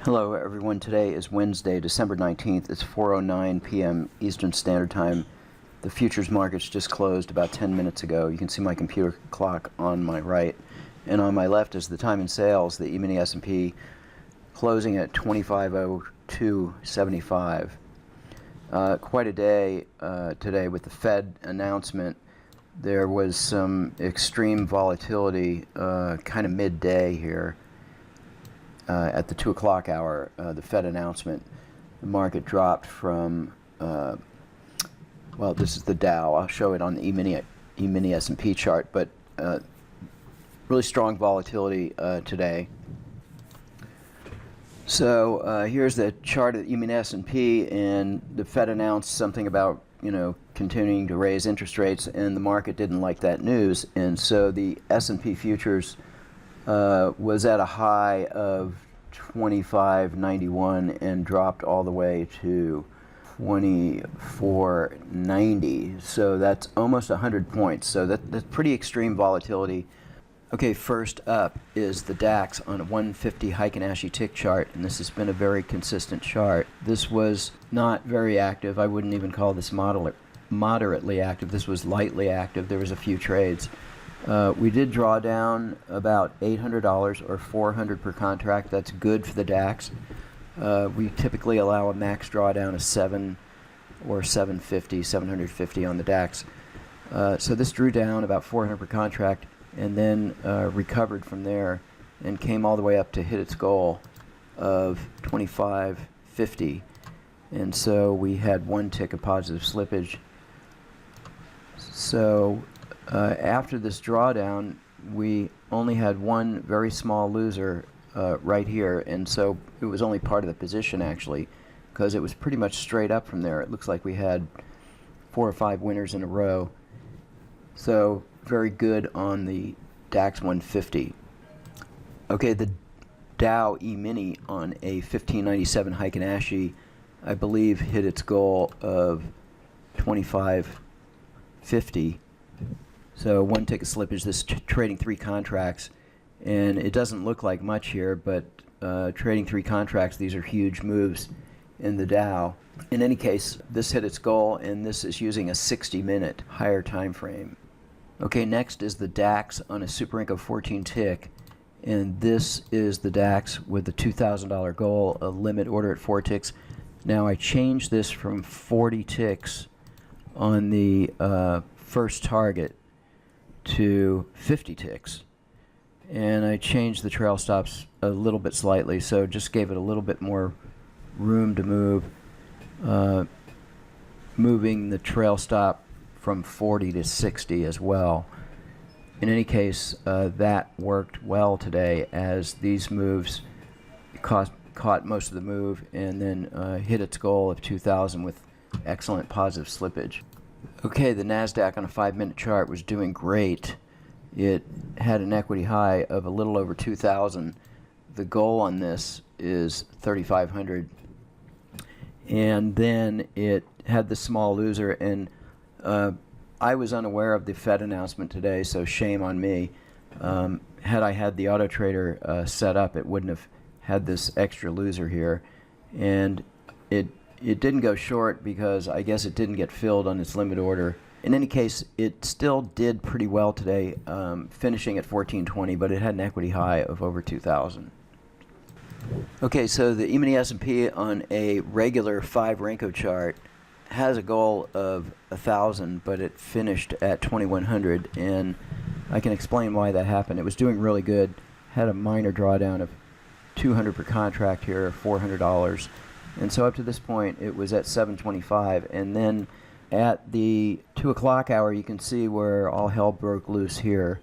Hello everyone, today is Wednesday, December 19th. It's 4:09 p.m. Eastern Standard Time. The futures markets just closed about 10 minutes ago. You can see my computer clock on my right. And on my left is the time in sales, the E-mini S&P closing at 2502.75. Quite a day today with the Fed announcement. There was some extreme volatility kind of midday here. At the 2 o'clock hour, the Fed announcement, the market dropped from, well, this is the Dow. I'll show it on the E-mini S&P chart, but really strong volatility today. So here's the chart of the E-mini S&P, and the Fed announced something about, continuing to raise interest rates, and the market didn't like that news, and so the S&P futures was at a high of 25.91 and dropped all the way to 24.90. So that's almost 100 points. So that's pretty extreme volatility. Okay, first up is the DAX on a 150 Heikin-Ashi tick chart, and this has been a very consistent chart. This was not very active. I wouldn't even call this moderately active. This was lightly active. There was a few trades. We did draw down about $800 or $400 per contract. That's good for the DAX. We typically allow a max drawdown of 7 or 750 on the DAX. So this drew down about $400 per contract and then recovered from there and came all the way up to hit its goal of 25.50. And so we had one tick of positive slippage. So after this drawdown, we only had one very small loser right here, and so it was only part of the position actually, because it was pretty much straight up from there. It looks like we had 4 or 5 winners in a row. So very good on the DAX 150. Okay, the Dow E-mini on a 1597 Heikin-Ashi, I believe, hit its goal of 25.50. So one tick of slippage. This trading 3 contracts, and it doesn't look like much here, but trading 3 contracts, these are huge moves in the Dow. In any case, this hit its goal, and this is using a 60-minute higher time frame. Okay, next is the DAX on a Super Inco 14 tick, and this is the DAX with the $2,000 goal, a limit order at 4 ticks. Now I changed this from 40 ticks on the first target to 50 ticks, and I changed the trail stops a little bit slightly, so just gave it a little bit more room to move, moving the trail stop from 40 to 60 as well. In any case, that worked well today, as these moves caught most of the move and then hit its goal of 2,000 with excellent positive slippage. Okay, the Nasdaq on a 5-minute chart was doing great. It had an equity high of a little over 2,000. The goal on this is 3,500. And then it had the small loser, and I was unaware of the Fed announcement today, so shame on me. Had I had the Autotrader set up, it wouldn't have had this extra loser here. And it didn't go short because I guess it didn't get filled on its limit order. In any case, it still did pretty well today, finishing at 1420, but it had an equity high of over 2,000. Okay, so the E-mini S&P on a regular 5 Renko chart has a goal of 1,000, but it finished at 2,100, and I can explain why that happened. It was doing really good, had a minor drawdown of $200 per contract here, $400. And so up to this point, it was at 725, and then at the 2 o'clock hour, you can see where all hell broke loose here,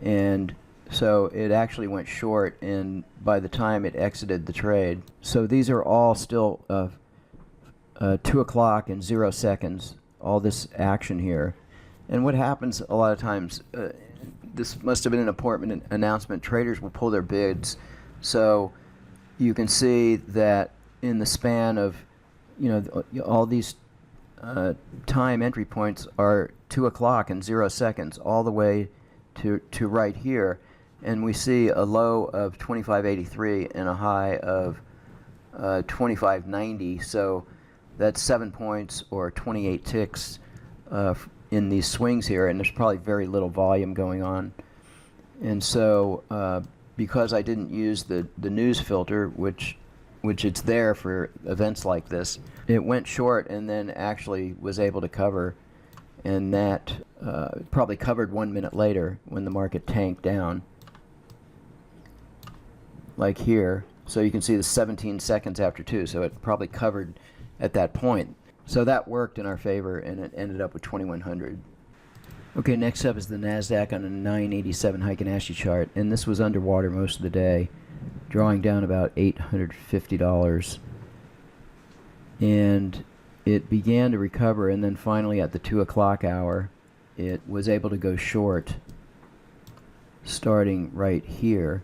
and so it actually went short, and by the time it exited the trade. So these are all still 2 o'clock and 0 seconds, all this action here. And what happens a lot of times, this must have been an important announcement, traders will pull their bids. So you can see that in the span of, all these time entry points are 2 o'clock and 0 seconds, all the way to right here. And we see a low of 25.83 and a high of 25.90, so that's 7 points or 28 ticks in these swings here, and there's probably very little volume going on. And so because I didn't use the news filter, which it's there for events like this, it went short and then actually was able to cover, and that probably covered 1 minute later when the market tanked down, like here. So you can see the 17 seconds after 2, so it probably covered at that point. So that worked in our favor, and it ended up with 2100. Okay, next up is the Nasdaq on a 987 Heikin-Ashi chart, and this was underwater most of the day, drawing down about $850. And it began to recover, and then finally at the 2 o'clock hour, it was able to go short, starting right here.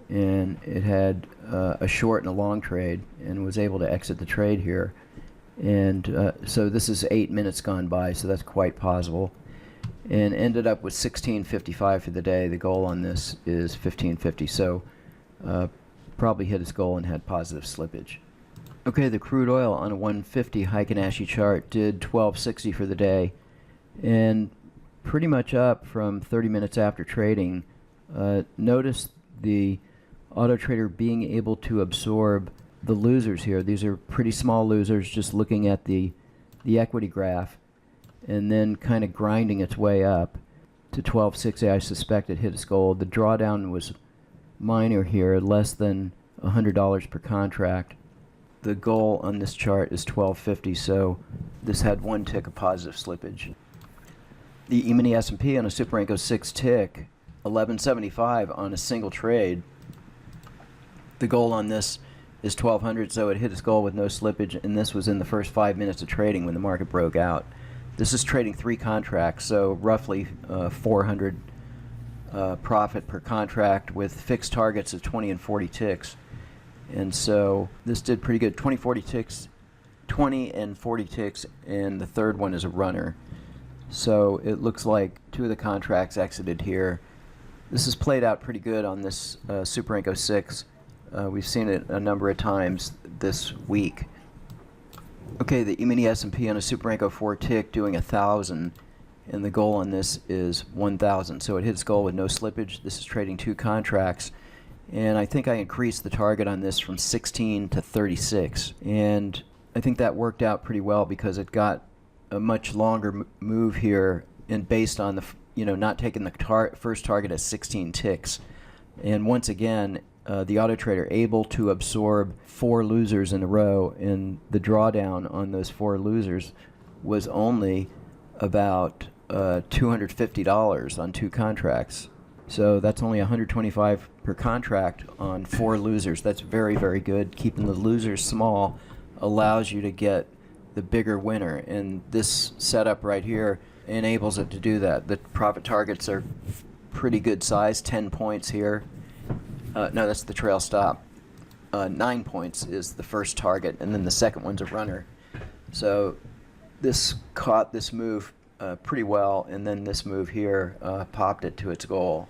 And it had a short and a long trade, and was able to exit the trade here. And so this is 8 minutes gone by, so that's quite possible. And ended up with 1655 for the day. The goal on this is 1550, so probably hit its goal and had positive slippage. Okay, the crude oil on a 150 Heikin-Ashi chart did 1260 for the day, and pretty much up from 30 minutes after trading. Notice the Autotrader being able to absorb the losers here. These are pretty small losers, just looking at the equity graph, and then kind of grinding its way up to 1260. I suspect it hit its goal. The drawdown was minor here, less than $100 per contract. The goal on this chart is 1250, so this had 1 tick of positive slippage. The E-mini S&P on a Super Renko 6 tick, 1175 on a single trade. The goal on this is 1200, so it hit its goal with no slippage, and this was in the first 5 minutes of trading when the market broke out. This is trading 3 contracts, so roughly 400 profit per contract with fixed targets of 20 and 40 ticks. And so this did pretty good. 20 and 40 ticks, and the third one is a runner. So it looks like 2 of the contracts exited here. This has played out pretty good on this Super Renko 6. We've seen it a number of times this week. Okay, the E-mini S&P on a Super Renko 4 tick doing 1,000, and the goal on this is 1,000. So it hit its goal with no slippage. This is trading 2 contracts, and I think I increased the target on this from 16 to 36, and I think that worked out pretty well because it got a much longer move here, and based on the not taking the first target at 16 ticks. And once again, the Autotrader able to absorb 4 losers in a row, and the drawdown on those 4 losers was only about $250 on 2 contracts. So that's only $125 per contract on 4 losers. That's very, very good. Keeping the losers small allows you to get the bigger winner, and this setup right here enables it to do that. The profit targets are pretty good size, 10 points here. No, that's the trail stop. 9 points is the first target, and then the second one's a runner. So this caught this move pretty well, and then this move here popped it to its goal.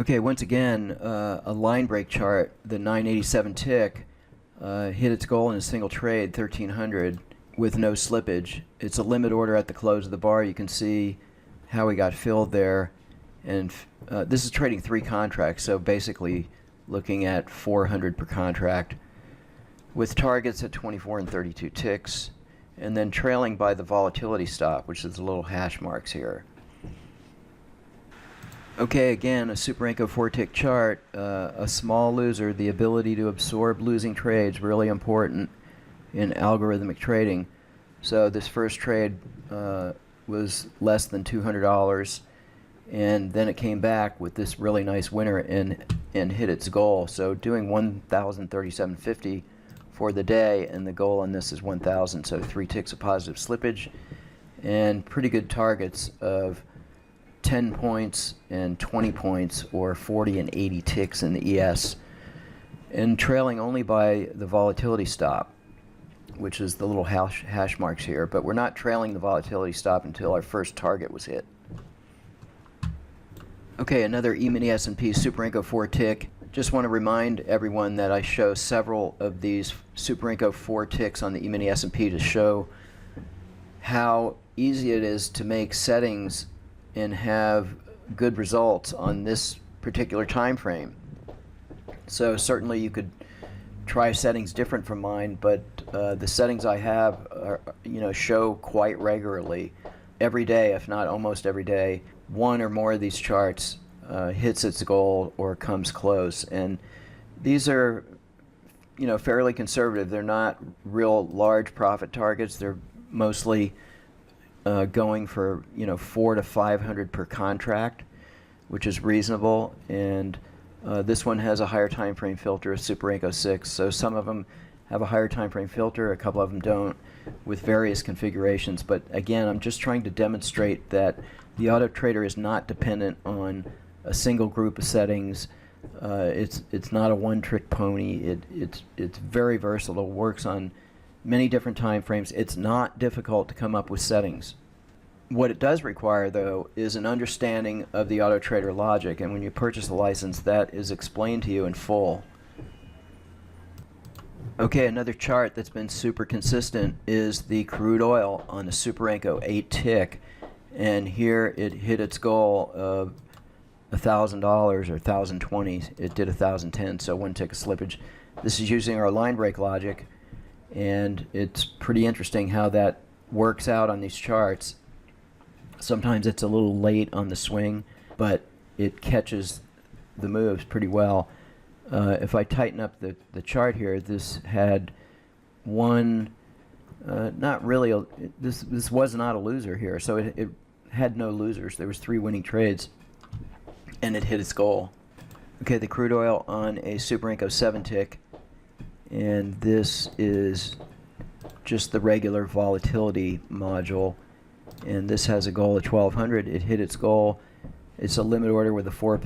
Okay, once again, a line break chart, the 987 tick hit its goal in a single trade, 1,300, with no slippage. It's a limit order at the close of the bar. You can see how we got filled there. And this is trading 3 contracts, so basically looking at 400 per contract with targets at 24 and 32 ticks, and then trailing by the volatility stop, which is the little hash marks here. Okay, again, a Super Renko 4 tick chart, a small loser. The ability to absorb losing trades, really important in algorithmic trading. So this first trade was less than $200. And then it came back with this really nice winner and hit its goal. So doing 1,037.50 for the day, and the goal on this is 1,000. So 3 ticks of positive slippage, and pretty good targets of 10 points and 20 points, or 40 and 80 ticks in the ES, and trailing only by the volatility stop, which is the little hash marks here. But we're not trailing the volatility stop until our first target was hit. Okay, another E-mini S&P Super Renko 4 tick, Just want to remind everyone that I show several of these Superinco 4 ticks on the E-mini S&P to show how easy it is to make settings and have good results on this particular time frame. So certainly you could try settings different from mine, but the settings I have are, show quite regularly every day, if not almost every day, one or more of these charts hits its goal or comes close. And these are fairly conservative. They're not real large profit targets. They're mostly going for 400 to 500 per contract, which is reasonable. And this one has a higher time frame filter, a Superinco 6. So some of them have a higher time frame filter, a couple of them don't, with various configurations. But again, I'm just trying to demonstrate that the Autotrader is not dependent on a single group of settings. It's not a one-trick pony. It's very versatile. Works on many different time frames. It's not difficult to come up with settings. What it does require, though, is an understanding of the Autotrader logic, and when you purchase a license, that is explained to you in full. Okay, another chart that's been super consistent is the crude oil on the Superinco 8 tick, and here it hit its goal of $1,000 or 1,020. It did 1,010, so one tick of slippage. This is using our line break logic, and it's pretty interesting how that works out on these charts. Sometimes it's a little late on the swing, but it catches the moves pretty well. If I tighten up the chart here, this had one, not really, this was not a loser here, so it had no losers. There was 3 winning trades, and it hit its goal. Okay, the crude oil on a Superinco 7 tick, and this is just the regular volatility module, and this has a goal of 1,200. It hit its goal. It's a limit order with a 4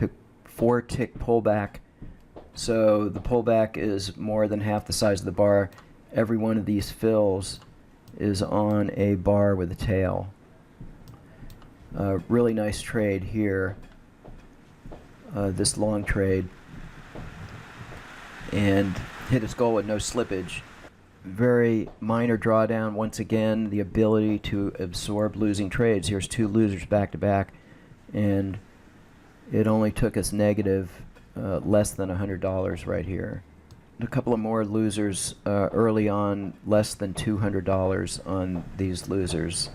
tick pullback, so the pullback is more than half the size of the bar. Every one of these fills is on a bar with a tail. Really nice trade here, this long trade, and hit its goal with no slippage. Very minor drawdown. Once again, the ability to absorb losing trades. Here's 2 losers back to back, and it only took us negative less than $100 right here. A couple of more losers early on, less than $200 on these losers.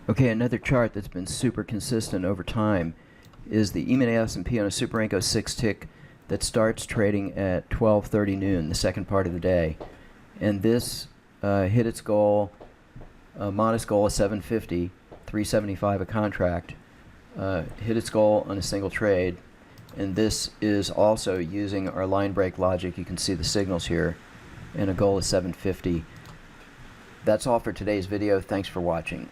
Okay, another chart that's been super consistent over time is the E-mini S&P on a Superinco 6 tick that starts trading at 12:30 noon, the second part of the day. And this hit its goal, a modest goal of 750, 375 a contract, hit its goal on a single trade. And this is also using our line break logic. You can see the signals here, and a goal of 750. That's all for today's video. Thanks for watching.